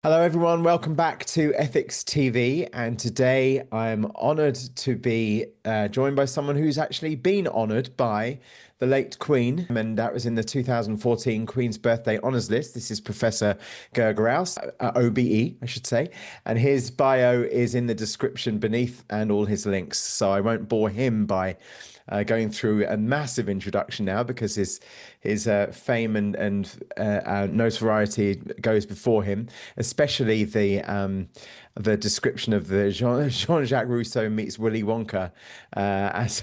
Hello, everyone. Welcome back to Ethics TV. And today I'm honored to be joined by someone who's actually been honored by the late Queen. And that was in the 2014 Queen's Birthday Honours List. This is Professor Gergeraus, OBE, I should say. And his bio is in the description beneath and all his links. So I won't bore him by going through a massive introduction now because his fame and notoriety goes before him, especially the description of the Jean-Jacques Rousseau meets Willy Wonka, as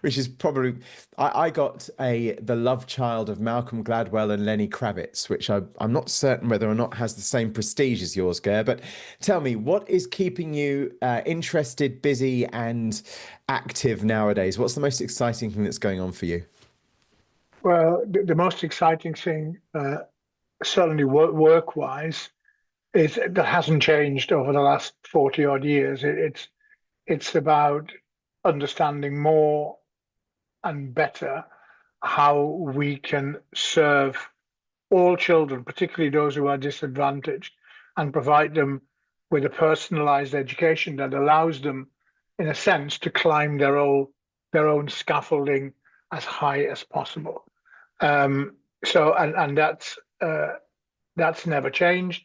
which is probably I got the love child of Malcolm Gladwell and Lenny Kravitz, which I'm not certain whether or not has the same prestige as yours, Ger. But tell me, what is keeping you interested, busy, and active nowadays? What's the most exciting thing that's going on for you? Well, the most exciting thing, certainly work-wise, is that hasn't changed over the last 40 odd years. It's about understanding more and better how we can serve all children, particularly those who are disadvantaged, and provide them with a personalized education that allows them, in a sense, to climb their own scaffolding as high as possible. And that's never changed.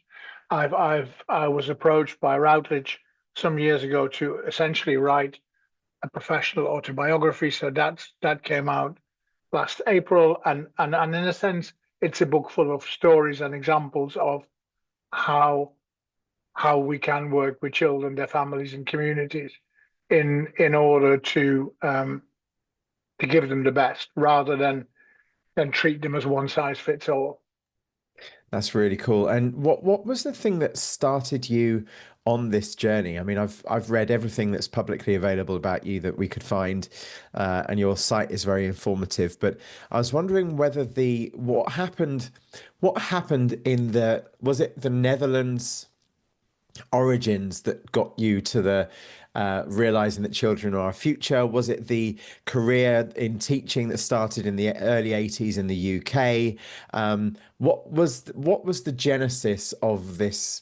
I was approached by Routledge some years ago to essentially write a professional autobiography. So that came out last April, and in a sense, it's a book full of stories and examples of how how we can work with children, their families, and communities in order to give them the best, rather than treat them as one size fits all. That's really cool. And what was the thing that started you on this journey? I mean, I've read everything that's publicly available about you that we could find, and your site is very informative. But I was wondering whether the what happened in the was it the Netherlands origins that got you to the realizing that children are our future? Was it the career in teaching that started in the early 80s in the UK? What was the genesis of this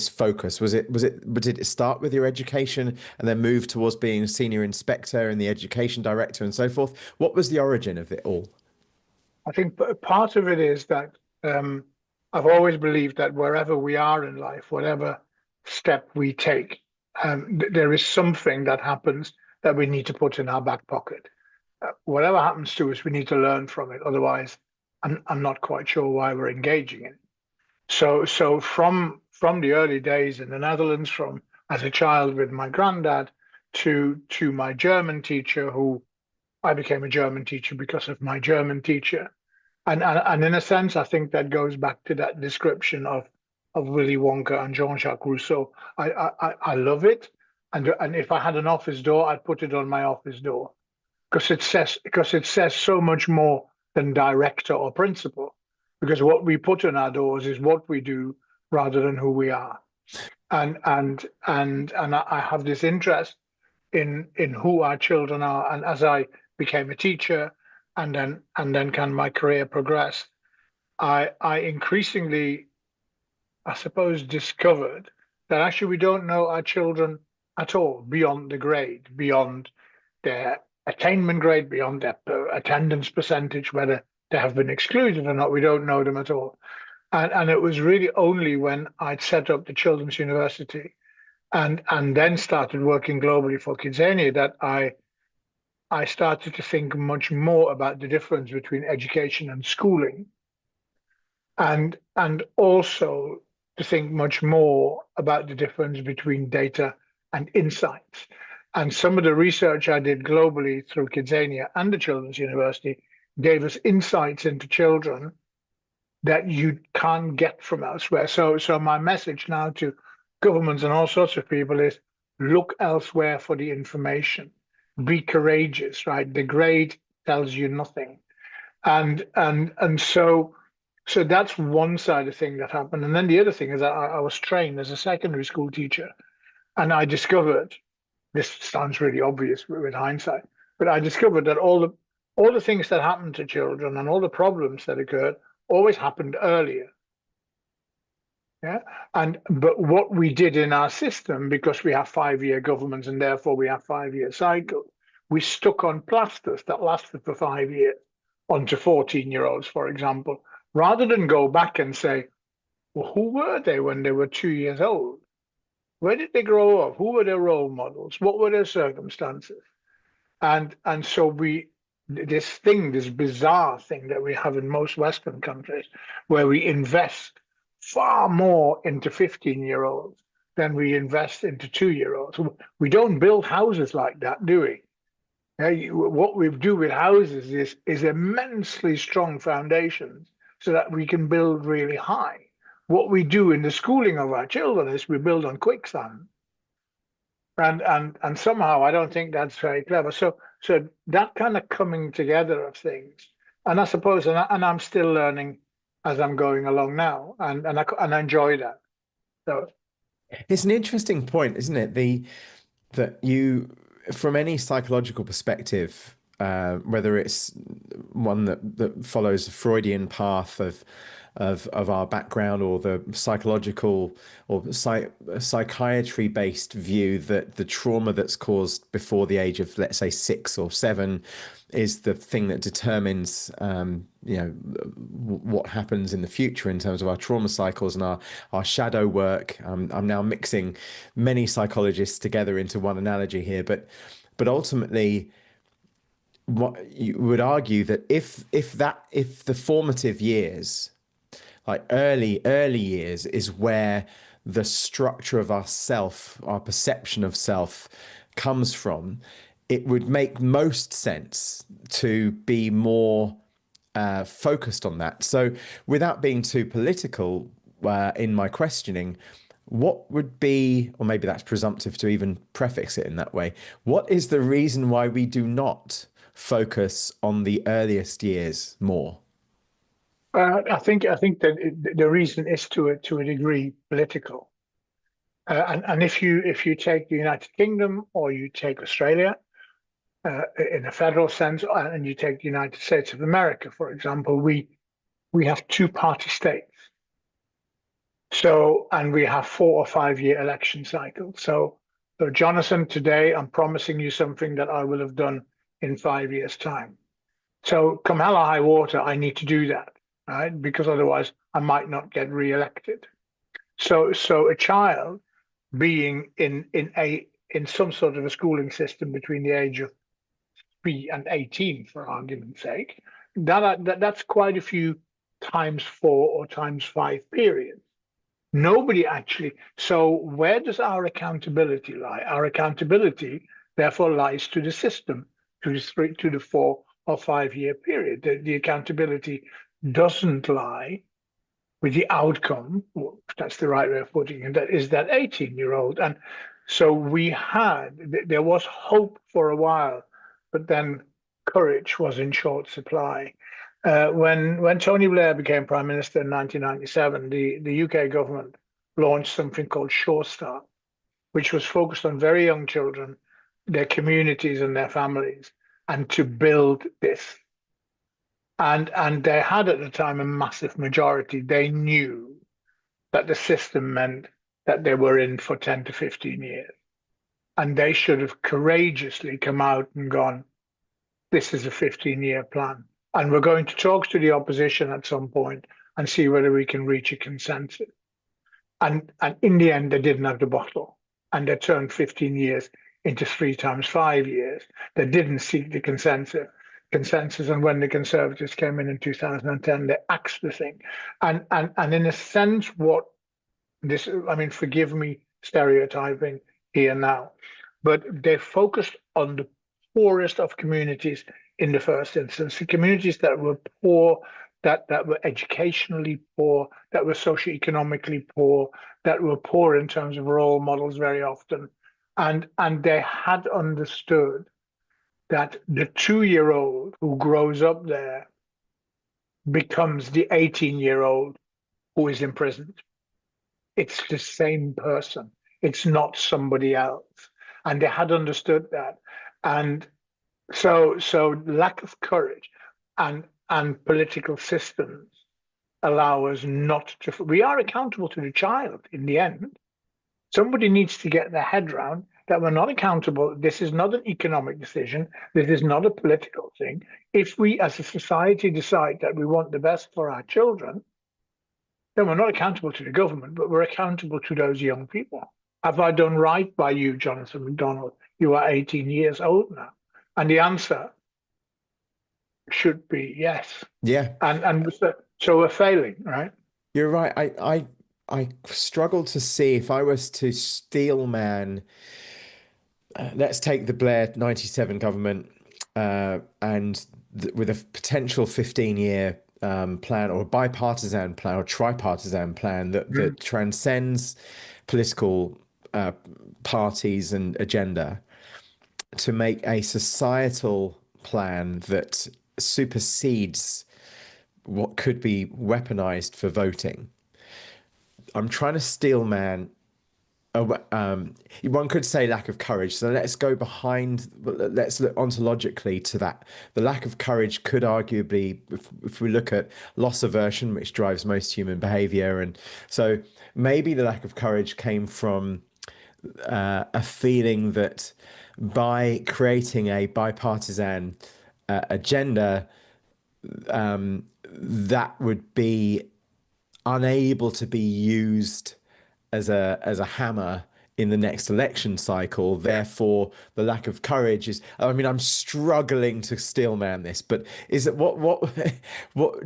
focus? Did it start with your education and then move towards being a senior inspector and the education director and so forth? What was the origin of it all? I think part of it is that I've always believed that wherever we are in life, whatever step we take, there is something that happens that we need to put in our back pocket. Whatever happens to us, we need to learn from it. Otherwise, I'm not quite sure why we're engaging in it. So from the early days in the Netherlands, from as a child with my granddad to my German teacher, who I became a German teacher because of my German teacher. And in a sense, I think that goes back to that description of Willy Wonka and Jean-Jacques Rousseau. I love it, and if I had an office door, I'd put it on my office door because it says so much more than director or principal. Because what we put on our doors is what we do rather than who we are. And I have this interest in who our children are. And as I became a teacher, and then can my career progress, I increasingly, I suppose, discovered that actually we don't know our children at all beyond the grade, beyond their attainment grade, beyond their attendance percentage, whether they have been excluded or not. We don't know them at all. And it was really only when I'd set up the Children's University and then started working globally for Kidzania that I started to think much more about the difference between education and schooling, and also to think much more about the difference between data and insights. And some of the research I did globally through Kidzania and the Children's University gave us insights into children that you can't get from elsewhere. So my message now to governments and all sorts of people is look elsewhere for the information. Be courageous, right? The grade tells you nothing. And so that's one side of thing that happened. And then the other thing is that I was trained as a secondary school teacher, and I discovered this sounds really obvious with hindsight, but I discovered that all the things that happened to children and all the problems that occurred always happened earlier. Yeah. But what we did in our system, because we have 5-year governments and therefore we have 5-year cycles, we stuck on plasters that lasted for 5 years onto 14-year-olds, for example, rather than go back and say, well, who were they when they were 2 years old? Where did they grow up? Who were their role models? What were their circumstances? And so this bizarre thing that we have in most Western countries, where we invest far more into 15-year-olds than we invest into 2-year-olds. We don't build houses like that, do we? What we do with houses is immensely strong foundations so that we can build really high. What we do in the schooling of our children is we build on quicksand. And somehow I don't think that's very clever. So that kind of coming together of things, and I suppose, and I'm still learning as I'm going along now, and I enjoy that. So It's an interesting point, isn't it? That you, from any psychological perspective, whether it's one that follows the Freudian path of our background, or the psychological or psychiatry based view that the trauma that's caused before the age of, let's say, 6 or 7 is the thing that determines what happens in the future in terms of our trauma cycles and our shadow work. I'm now mixing many psychologists together into one analogy here, but ultimately, what you would argue that if the formative years, like early years, is where the structure of our perception of self comes from, it would make most sense to be more focused on that. So without being too political in my questioning, what would be, or maybe that's presumptive to even prefix it in that way, what is the reason why we do not focus on the earliest years more? I think that the reason is to a degree political. And if you take the United Kingdom or you take Australia in a federal sense, and you take the United States of America, for example, we have two-party states. So, and we have 4 or 5 year election cycles. So Jonathan, today I'm promising you something that I will have done in 5 years' time. So come hell or high water, I need to do that, right? Because otherwise I might not get re-elected. So a child being in some sort of a schooling system between the age of 3 and 18, for argument's sake, that's quite a few times 4 or times 5 periods. Nobody actually. So where does our accountability lie? Our accountability therefore lies to the system, to the 4 or 5 year period. The accountability doesn't lie with the outcome, if that's the right way of putting it, that is that 18-year-old. And so there was hope for a while, but then courage was in short supply. When Tony Blair became Prime Minister in 1997, the UK government launched something called Sure Start, which was focused on very young children, their communities and their families, and to build this. And they had at the time a massive majority. They knew that the system meant that they were in for 10 to 15 years. And they should have courageously come out and gone, this is a 15-year plan. And we're going to talk to the opposition at some point and see whether we can reach a consensus. And in the end, they didn't have the bottle. And they turned 15 years into 3 times 5 years. They didn't seek the consensus. And when the Conservatives came in 2010, they axed the thing. And in a sense, what this, I mean, forgive me stereotyping here now, but they focused on the poorest of communities in the first instance, the communities that were poor, that were educationally poor, that were socioeconomically poor, that were poor in terms of role models very often. And they had understood that the 2-year-old who grows up there becomes the 18-year-old who is imprisoned. It's the same person. It's not somebody else. And they had understood that. And so lack of courage and political systems allow us not to. We are accountable to the child in the end. Somebody needs to get their head around that we're not accountable. This is not an economic decision. This is not a political thing. If we as a society decide that we want the best for our children, then we're not accountable to the government, but we're accountable to those young people. Have I done right by you, Jonathan McDonald? You are 18 years old now. And the answer should be yes. Yeah. And so we're failing, right? You're right. I struggle to see if I was to steel man, let's take the Blair 97 government and with a potential 15-year plan or a bipartisan plan or tripartisan plan that transcends political parties and agenda to make a societal plan that supersedes what could be weaponized for voting. I'm trying to steel man. One could say lack of courage. So let's go behind. Let's look ontologically to that. The lack of courage could arguably, if we look at loss aversion, which drives most human behavior, and so maybe the lack of courage came from a feeling that by creating a bipartisan agenda, that would be unable to be used as a hammer in the next election cycle. Therefore, the lack of courage is, I mean, I'm struggling to steelman this, but is it what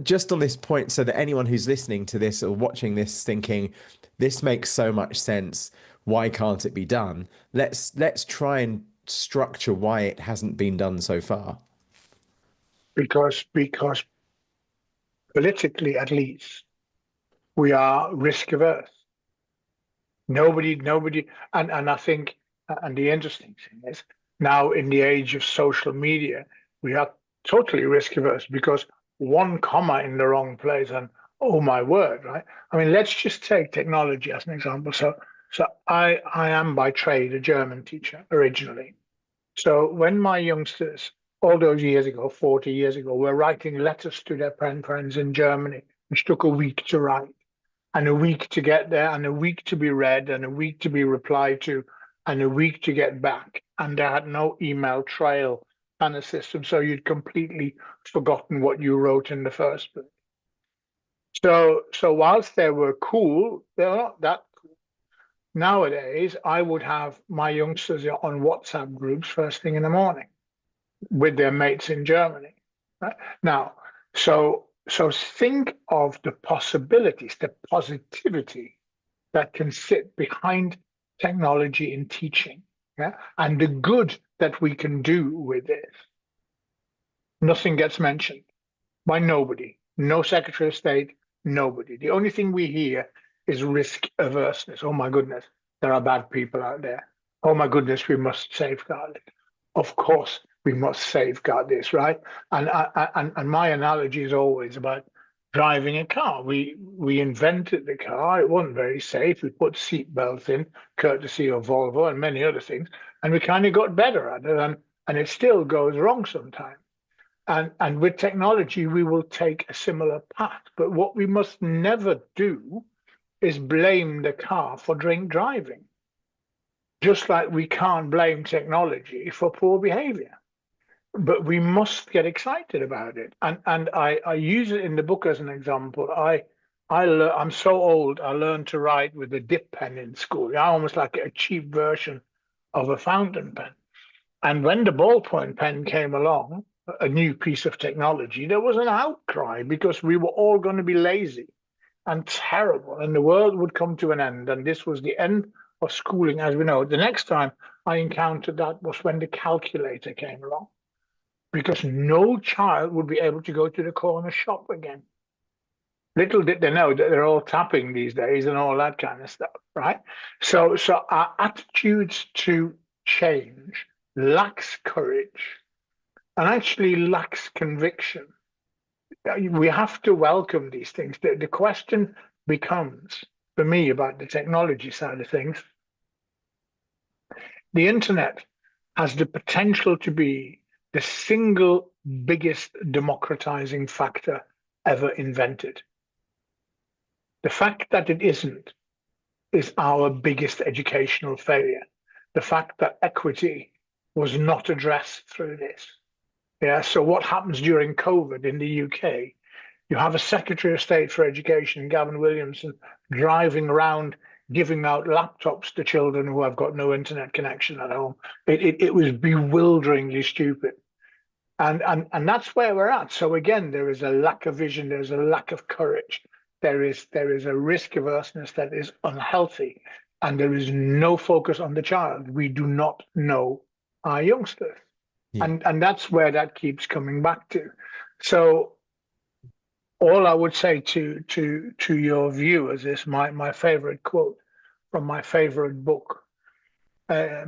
just on this point, so that anyone who's listening to this or watching this thinking, this makes so much sense, why can't it be done? Let's try and structure why it hasn't been done so far. Because politically, at least, we are risk averse. Nobody, and I think, and the interesting thing is, now in the age of social media, we are totally risk averse because one comma in the wrong place and oh my word, right? I mean, let's just take technology as an example. So I am by trade a German teacher originally. So when my youngsters, all those years ago, 40 years ago, were writing letters to their pen friends in Germany, which took a week to write, and a week to get there, and a week to be read, and a week to be replied to, and a week to get back. And they had no email trail kind of system, so you'd completely forgotten what you wrote in the first place. So whilst they were cool, they're not that cool. Nowadays, I would have my youngsters on WhatsApp groups first thing in the morning with their mates in Germany. Right? Now, so think of the possibilities, the positivity that can sit behind technology in teaching, yeah, and the good that we can do with it. Nothing gets mentioned by nobody, no Secretary of State, nobody. The only thing we hear is risk averseness. Oh my goodness, there are bad people out there. Oh my goodness, we must safeguard it. Of course, we must safeguard this, right? And my analogy is always about driving a car. We invented the car. It wasn't very safe. We put seat belts in, courtesy of Volvo and many other things, and we kind of got better at it. And it still goes wrong sometimes. And with technology, we will take a similar path. But what we must never do is blame the car for drink driving. Just like we can't blame technology for poor behavior. But we must get excited about it. And I use it in the book as an example. I'm so old, I learned to write with a dip pen in school. I almost like a cheap version of a fountain pen. And when the ballpoint pen came along, a new piece of technology, there was an outcry because we were all going to be lazy and terrible, and the world would come to an end. And this was the end of schooling as we know it. The next time I encountered that was when the calculator came along, because no child would be able to go to the corner shop again. Little did they know that they're all tapping these days and all that kind of stuff, right? So our attitudes to change lacks courage and actually lacks conviction. We have to welcome these things. The question becomes, for me, about the technology side of things. The internet has the potential to be the single biggest democratizing factor ever invented. The fact that it isn't is our biggest educational failure. The fact that equity was not addressed through this. Yeah. So what happens during COVID in the UK? You have a Secretary of State for Education, Gavin Williamson, driving around giving out laptops to children who have got no internet connection at home. It was bewilderingly stupid. And that's where we're at. So again, there is a lack of vision, there's a lack of courage, there is a risk averseness that is unhealthy, and there is no focus on the child. We do not know our youngsters. Yeah. And that's where that keeps coming back to. So all I would say to your viewers is my favorite quote from my favorite book, The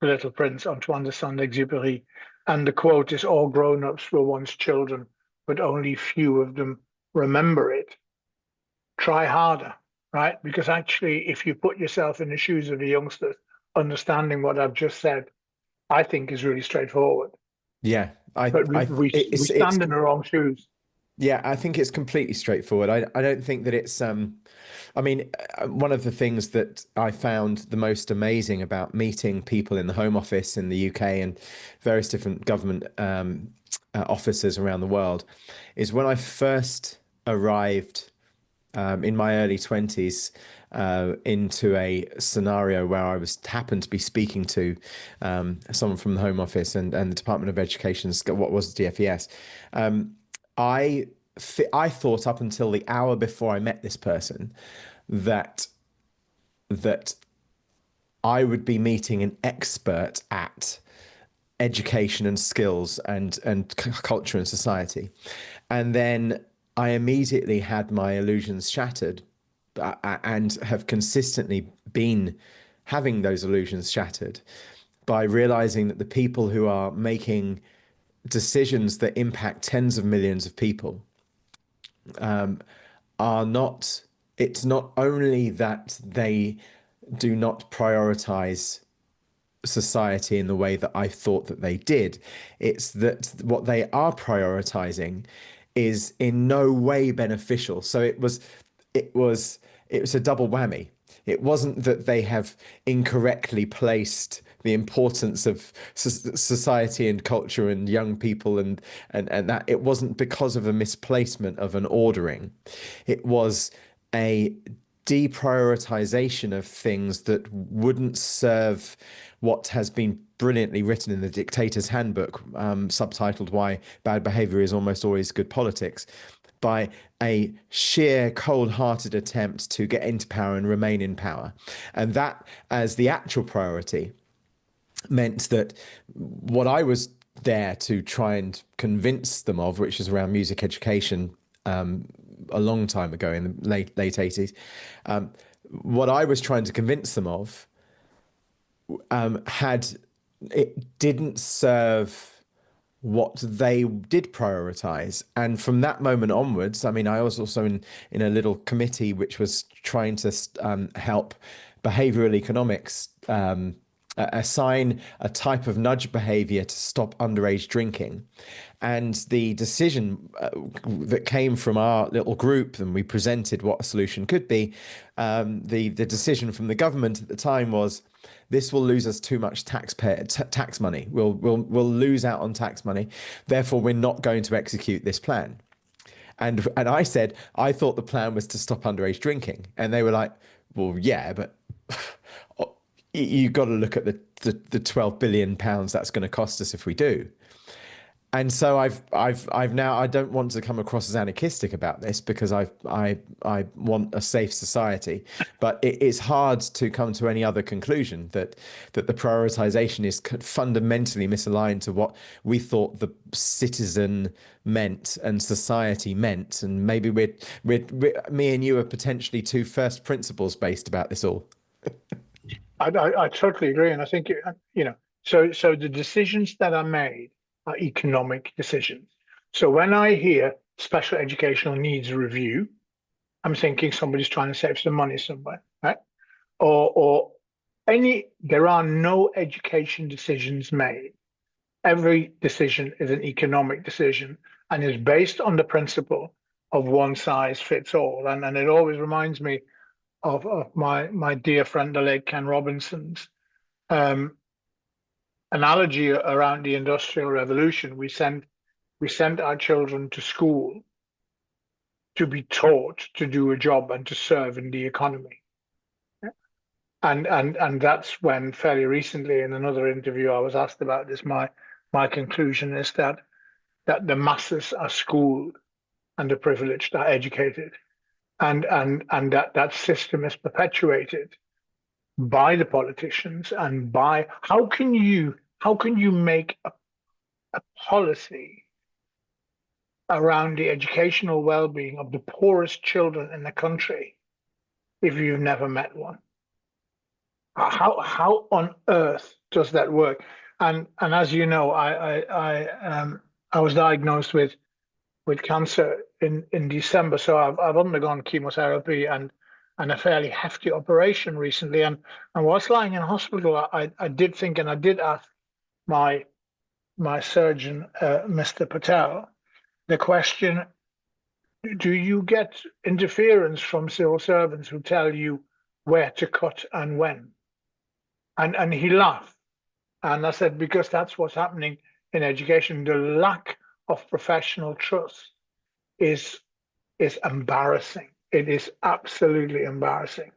Little Prince, Antoine de Saint-Exupéry. And the quote is, "All grown-ups were once children, but only few of them remember it." Try harder, right? Because actually, if you put yourself in the shoes of the youngsters, understanding what I've just said, I think is really straightforward. Yeah, But we stand in the wrong shoes. Yeah, I think it's completely straightforward. I don't think that it's I mean, one of the things that I found the most amazing about meeting people in the Home Office in the UK and various different government offices around the world is when I first arrived in my early 20s into a scenario where I happened to be speaking to someone from the Home Office and the Department of Education's what was DFES. I thought up until the hour before I met this person that I would be meeting an expert at education and skills and culture and society. And then I immediately had my illusions shattered and have consistently been having those illusions shattered by realizing that the people who are making decisions that impact tens of millions of people are not, it's not only that they do not prioritize society in the way that I thought that they did, it's that what they are prioritizing is in no way beneficial. So it was a double whammy. It wasn't that they have incorrectly placed the importance of society and culture and young people and that it wasn't because of a misplacement of an ordering. It was a deprioritization of things that wouldn't serve what has been brilliantly written in the Dictator's Handbook, subtitled "Why Bad Behavior is Almost Always Good Politics," by a sheer cold-hearted attempt to get into power and remain in power. And that, as the actual priority, meant that what I was there to try and convince them of, which is around music education, a long time ago in the late 80s, what I was trying to convince them of it didn't serve what they did prioritize. And from that moment onwards, I mean, I was also in a little committee which was trying to help behavioral economics assign a type of nudge behavior to stop underage drinking. And the decision that came from our little group, and we presented what a solution could be, the decision from the government at the time was, this will lose us too much tax money. We'll lose out on tax money. Therefore, we're not going to execute this plan. And I said, I thought the plan was to stop underage drinking. And they were like, well, yeah, but you've got to look at the 12 billion pounds that's going to cost us if we do. And so I've now, I don't want to come across as anarchistic about this because I want a safe society, but it's hard to come to any other conclusion that the prioritization is fundamentally misaligned to what we thought the citizen meant and society meant. And maybe we're me and you are potentially too first principles based about this all. I totally agree, and I think so the decisions that are made are economic decisions. So when I hear special educational needs review, I'm thinking somebody's trying to save some money somewhere, right? Or there are no education decisions made. Every decision is an economic decision and is based on the principle of one size fits all. And it always reminds me of my dear friend, the late Ken Robinson's um, analogy around the Industrial Revolution. We sent our children to school to be taught to do a job and to serve in the economy. And that's when fairly recently in another interview I was asked about this. My conclusion is that the masses are schooled and the privileged are educated, and that system is perpetuated by the politicians and by how can you make a policy around the educational well-being of the poorest children in the country if you've never met one? How on earth does that work? And as you know, I was diagnosed with cancer in December, so I've undergone chemotherapy and a fairly hefty operation recently. And whilst lying in hospital, I did think, and I did ask my surgeon, Mr. Patel, the question: do you get interference from civil servants who tell you where to cut and when? And he laughed. And I said, because that's what's happening in education. The lack of professional trust is embarrassing. It is absolutely embarrassing.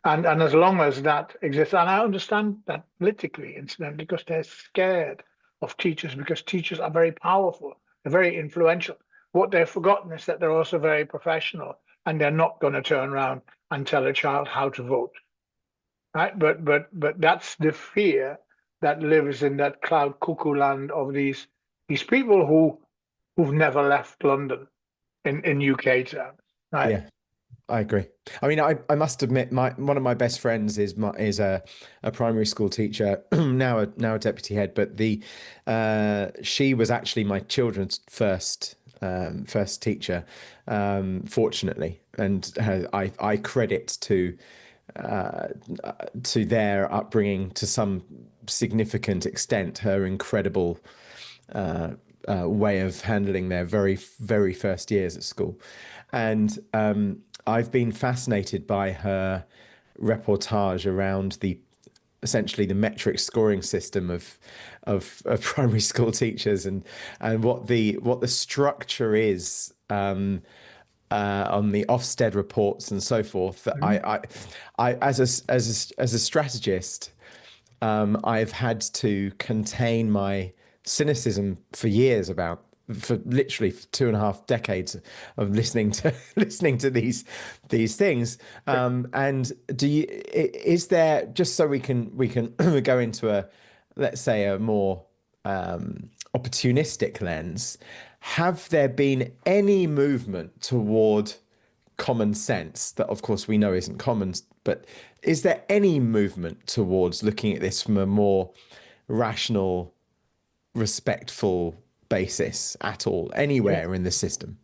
And as long as that exists, and I understand that politically, incidentally, because they're scared of teachers, because teachers are very powerful, they're very influential. What they've forgotten is that they're also very professional, and they're not going to turn around and tell a child how to vote. Right? But that's the fear that lives in that cloud cuckoo land of these people who've never left London in UK terms. Right? Yeah, I agree. I mean, I must admit, one of my best friends is a primary school teacher, now a deputy head, but she was actually my children's first teacher, fortunately, and I credit to their upbringing to some significant extent, her incredible way of handling their very, very first years at school. And I've been fascinated by her reportage around essentially the metric scoring system of primary school teachers and what the structure is on the Ofsted reports and so forth. That I as a strategist, I've had to contain my cynicism for years for literally 2.5 decades of listening to these things. And is there, just so we can go into let's say a more opportunistic lens, have there been any movement toward common sense that, of course, we know isn't common, but is there any movement towards looking at this from a more rational, respectful basis at all, anywhere in the system?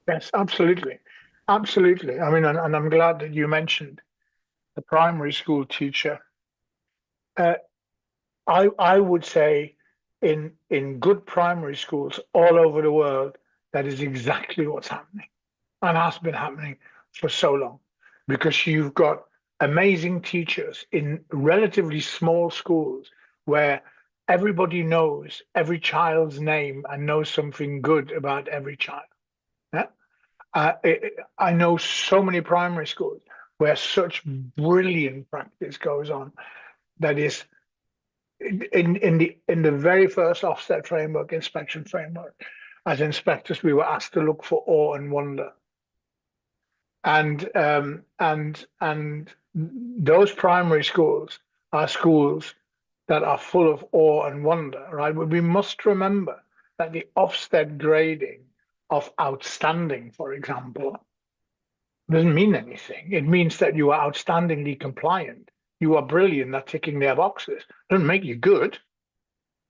Yes, absolutely. Absolutely. I mean, and I'm glad that you mentioned the primary school teacher. I would say in good primary schools all over the world, that is exactly what's happening and has been happening for so long, because you've got amazing teachers in relatively small schools where everybody knows every child's name and knows something good about every child. Yeah? I know so many primary schools where such brilliant practice goes on. That is, in the very first Ofsted framework, inspection framework, as inspectors, we were asked to look for awe and wonder, and those primary schools are schools that are full of awe and wonder, right? But we must remember that the Ofsted grading of outstanding, for example, doesn't mean anything. It means that you are outstandingly compliant. You are brilliant at ticking their boxes. It doesn't make you good,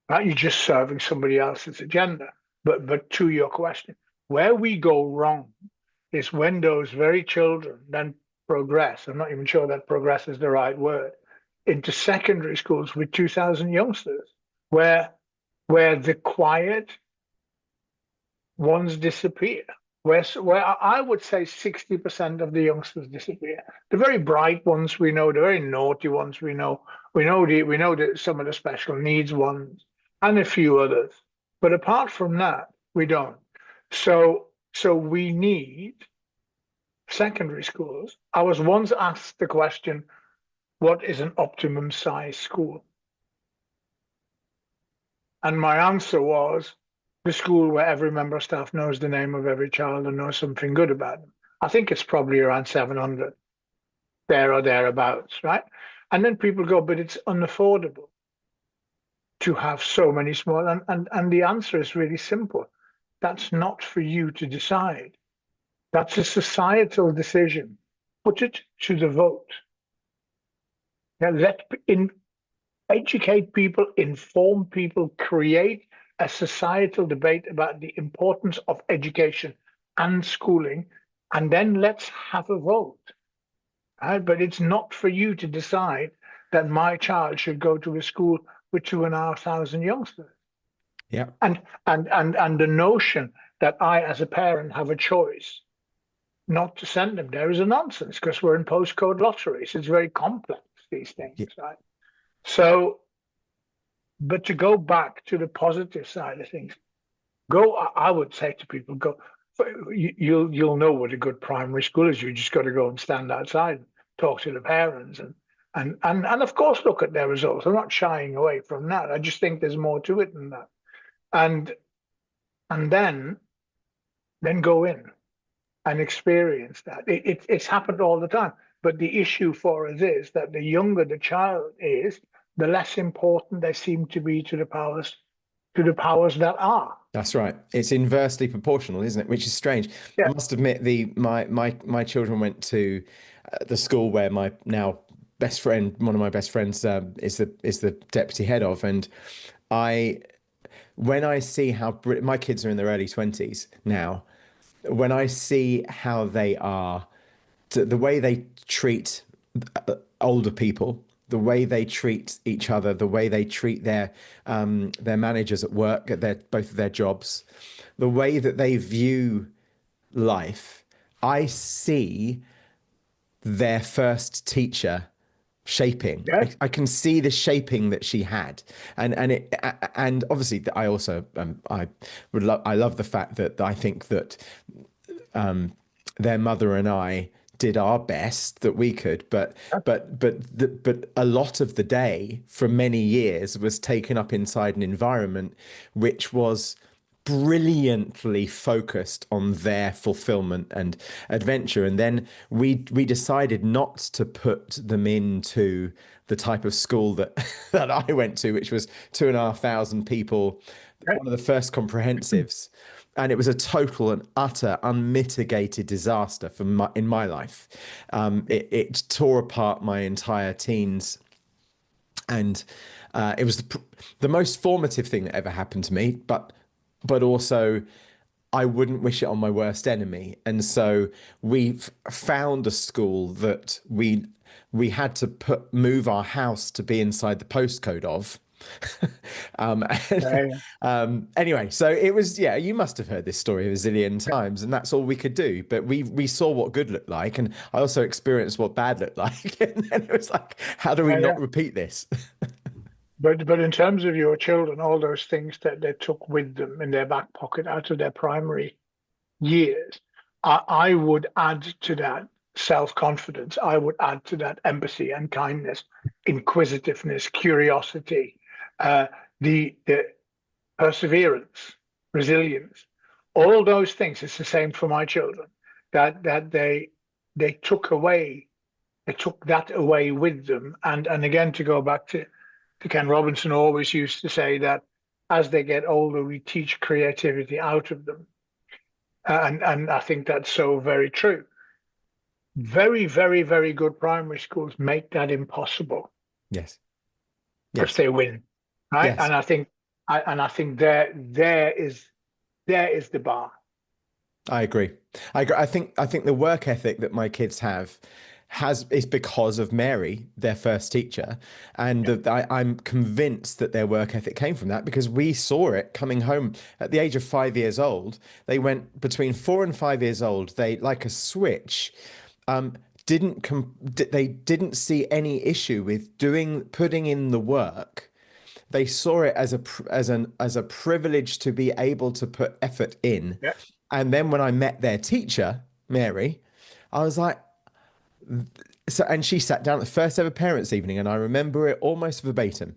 right? You're just serving somebody else's agenda. But to your question, where we go wrong is when those very children then progress. I'm not even sure that progress is the right word, into secondary schools with 2,000 youngsters, where the quiet ones disappear, where I would say 60% of the youngsters disappear. The very bright ones we know, the very naughty ones we know, we know that some of the special needs ones, and a few others. But apart from that, we don't. So we need secondary schools. I was once asked the question, what is an optimum size school? And my answer was the school where every member of staff knows the name of every child and knows something good about them. I think it's probably around 700, there or thereabouts, right? And then people go, but it's unaffordable to have so many small. And the answer is really simple. That's not for you to decide. That's a societal decision. Put it to the vote. Yeah, educate people, inform people, create a societal debate about the importance of education and schooling, and then let's have a vote. Right? But it's not for you to decide that my child should go to a school with 2,500 youngsters. Yeah. And the notion that I, as a parent, have a choice not to send them there is a nonsense, because we're in postcode lotteries. It's very complex, these things, Yeah. right? So, but to go back to the positive side of things, I would say to people, go, you'll know what a good primary school is. You just got to go and stand outside and talk to the parents and of course look at their results. I'm not shying away from that. I just think there's more to it than that. And then go in and experience that. It's happened all the time. But the issue for us is that the younger the child is, the less important they seem to be to the powers that are. That's right. It's inversely proportional, isn't it? Which is strange. Yeah. I must admit, my children went to the school where my now best friend, one of my best friends, is the deputy head of, and when I see how my kids are in their early 20s now, when I see how they are, the way they treat older people, the way they treat each other, the way they treat their managers at work, at both of their jobs, the way that they view life, I see their first teacher shaping. Yes. I can see the shaping that she had, and obviously I also I love the fact that I think that their mother and I did our best that we could, but a lot of the day for many years was taken up inside an environment which was brilliantly focused on their fulfillment and adventure. And then we decided not to put them into the type of school that that I went to, which was 2,500 people, one of the first comprehensives. And it was a total and utter unmitigated disaster in my life. It tore apart my entire teens, and it was the most formative thing that ever happened to me. But also, I wouldn't wish it on my worst enemy. And so we've found a school that we had to move our house to be inside the postcode of. Anyway, so it was, yeah, you must have heard this story a zillion times, and that's all we could do. But we saw what good looked like, and I also experienced what bad looked like. And then it was like, how do we not repeat this? But in terms of your children, all those things that they took with them in their back pocket out of their primary years, I would add to that self-confidence. I would add to that empathy and kindness, inquisitiveness, curiosity, the perseverance, resilience, all those things. It's the same for my children, that they took that away with them. And again, to go back to Ken Robinson always used to say that as they get older, we teach creativity out of them. And I think that's so very true. Very, very, very good primary schools make that impossible. Yes. Because they win. Right. Yes. And I think there is the bar. I agree. I think the work ethic that my kids have is because of Mary, their first teacher, and I'm convinced that their work ethic came from that because we saw it coming home at the age of 5 years old. They went between 4 and 5 years old. They like a switch. They didn't see any issue with putting in the work. They saw it as a privilege to be able to put effort in. Yeah. And then when I met their teacher, Mary, I was like, and she sat down at the first ever parents' evening, and I remember it almost verbatim.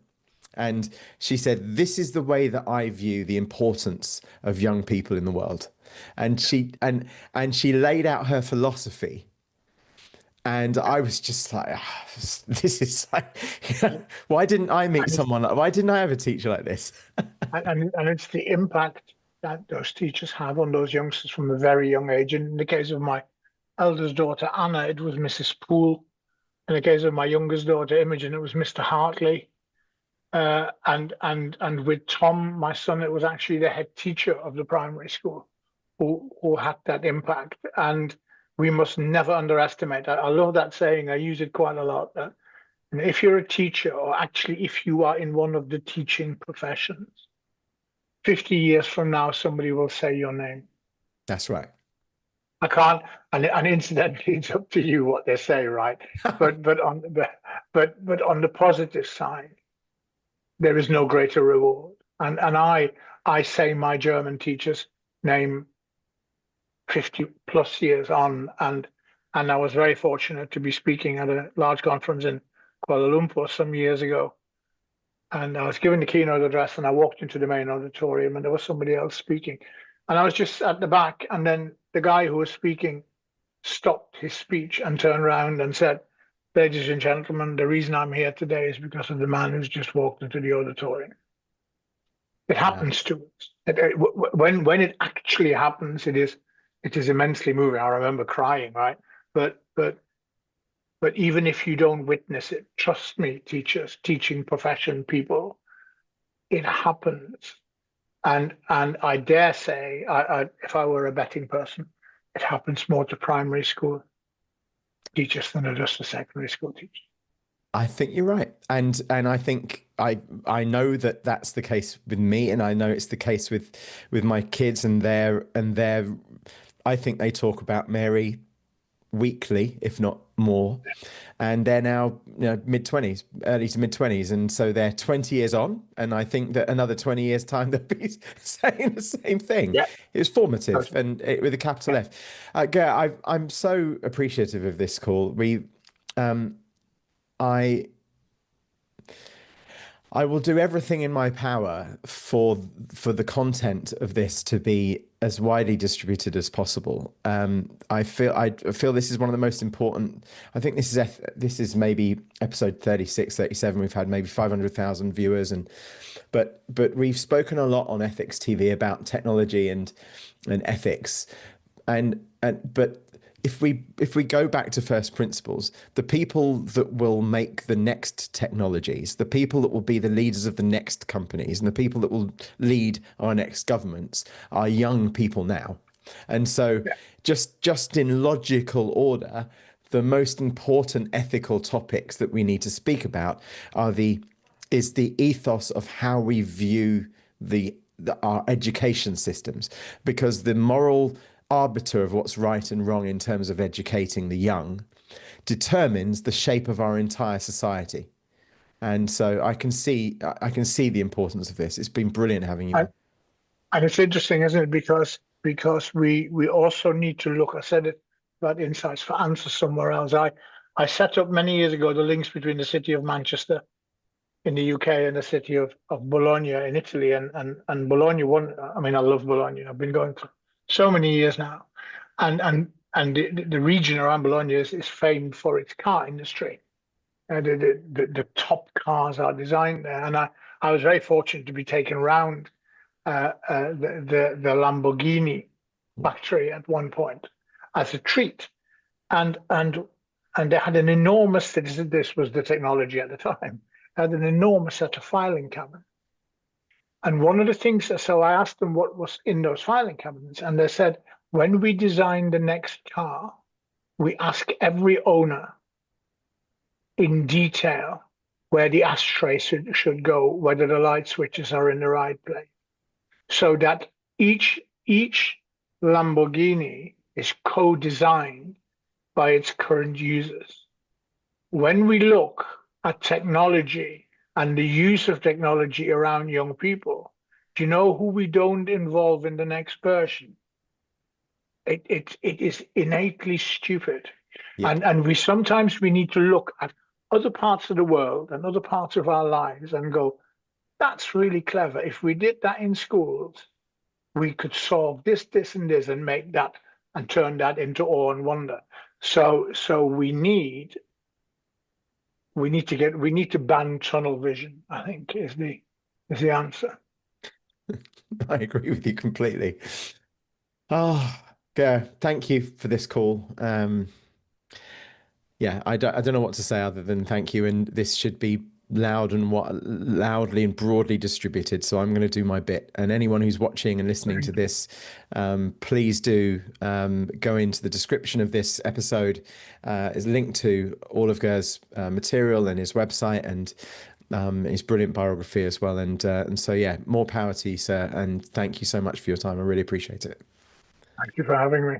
And she said, "This is the way that I view the importance of young people in the world." And she laid out her philosophy. And I was just like, this is like, why didn't I meet someone like, why didn't I have a teacher like this? And it's the impact that those teachers have on those youngsters from a very young age. And in the case of my eldest daughter, Anna, it was Mrs. Poole. In the case of my youngest daughter, Imogen, it was Mr. Hartley. And with Tom, my son, it was actually the head teacher of the primary school who had that impact. And we must never underestimate. I love that saying. I use it quite a lot. That if you're a teacher, or actually if you are in one of the teaching professions, 50 years from now, somebody will say your name. That's right. I can't, and incidentally, it's up to you what they say, right? but on the positive side, there is no greater reward. And I say my German teacher's name 50 plus years on, and I was very fortunate to be speaking at a large conference in Kuala Lumpur some years ago. And I was giving the keynote address, and I walked into the main auditorium, and there was somebody else speaking. And I was just at the back, and then the guy who was speaking stopped his speech and turned around and said, "Ladies and gentlemen, the reason I'm here today is because of the man who's just walked into the auditorium." It happens to us. When it actually happens, it is immensely moving. I remember crying, right? But even if you don't witness it, trust me, teachers, teaching profession people, it happens. And I dare say, if I were a betting person, it happens more to primary school teachers than it does to secondary school teachers. I think you're right, and I think I know that that's the case with me, and I know it's the case with my kids and their. I think they talk about Mary weekly, if not more, and they're now mid-20s, early to mid-20s, and so they're 20 years on, and I think that another 20 years time they'll be saying the same thing. Yeah. It was formative, and with a capital F. Gareth, I'm so appreciative of this call. I will do everything in my power for the content of this to be as widely distributed as possible. I feel this is one of the most important. I think this is maybe episode 36, 37. We've had maybe 500,000 viewers, but we've spoken a lot on Ethics TV about technology and ethics, but if we go back to first principles, the people that will make the next technologies, the people that will be the leaders of the next companies, and the people that will lead our next governments are young people now. And so just in logical order, the most important ethical topics that we need to speak about is the ethos of how we view our education systems, because the moral arbiter of what's right and wrong in terms of educating the young determines the shape of our entire society. And so I can see the importance of this. It's been brilliant having you. And it's interesting, isn't it? Because we also need to look. I said it about Insights for Answers somewhere else. I set up many years ago the links between the city of Manchester in the UK and the city of Bologna in Italy, and Bologna won. I mean, I love Bologna. I've been going for so many years now, and the region around Bologna is famed for its car industry. The top cars are designed there, and I was very fortunate to be taken around the Lamborghini factory at one point as a treat, and they had an enormous. This was the technology at the time. Had an enormous set of filing cabinets. And one of the things, so I asked them what was in those filing cabinets, and they said, when we design the next car, we ask every owner in detail where the ashtray should go, whether the light switches are in the right place, so that each Lamborghini is co-designed by its current users. When we look at technology and the use of technology around young people, do you know who we don't involve in the next version? It is innately stupid. Yeah. And we need to look at other parts of the world and other parts of our lives and go, that's really clever. If we did that in schools, we could solve this, this, and this, and make that and turn that into awe and wonder. So we need to ban tunnel vision, I think is the answer. I agree with you completely. Oh, yeah. Thank you for this call. Yeah, I don't know what to say other than thank you. And this should be loudly and broadly distributed. So I'm going to do my bit. And anyone who's watching and listening to this, please do go into the description of this episode. Is linked to all of Ger's material and his website and his brilliant biography as well. And so yeah, more power to you, sir. And thank you so much for your time. I really appreciate it. Thank you for having me.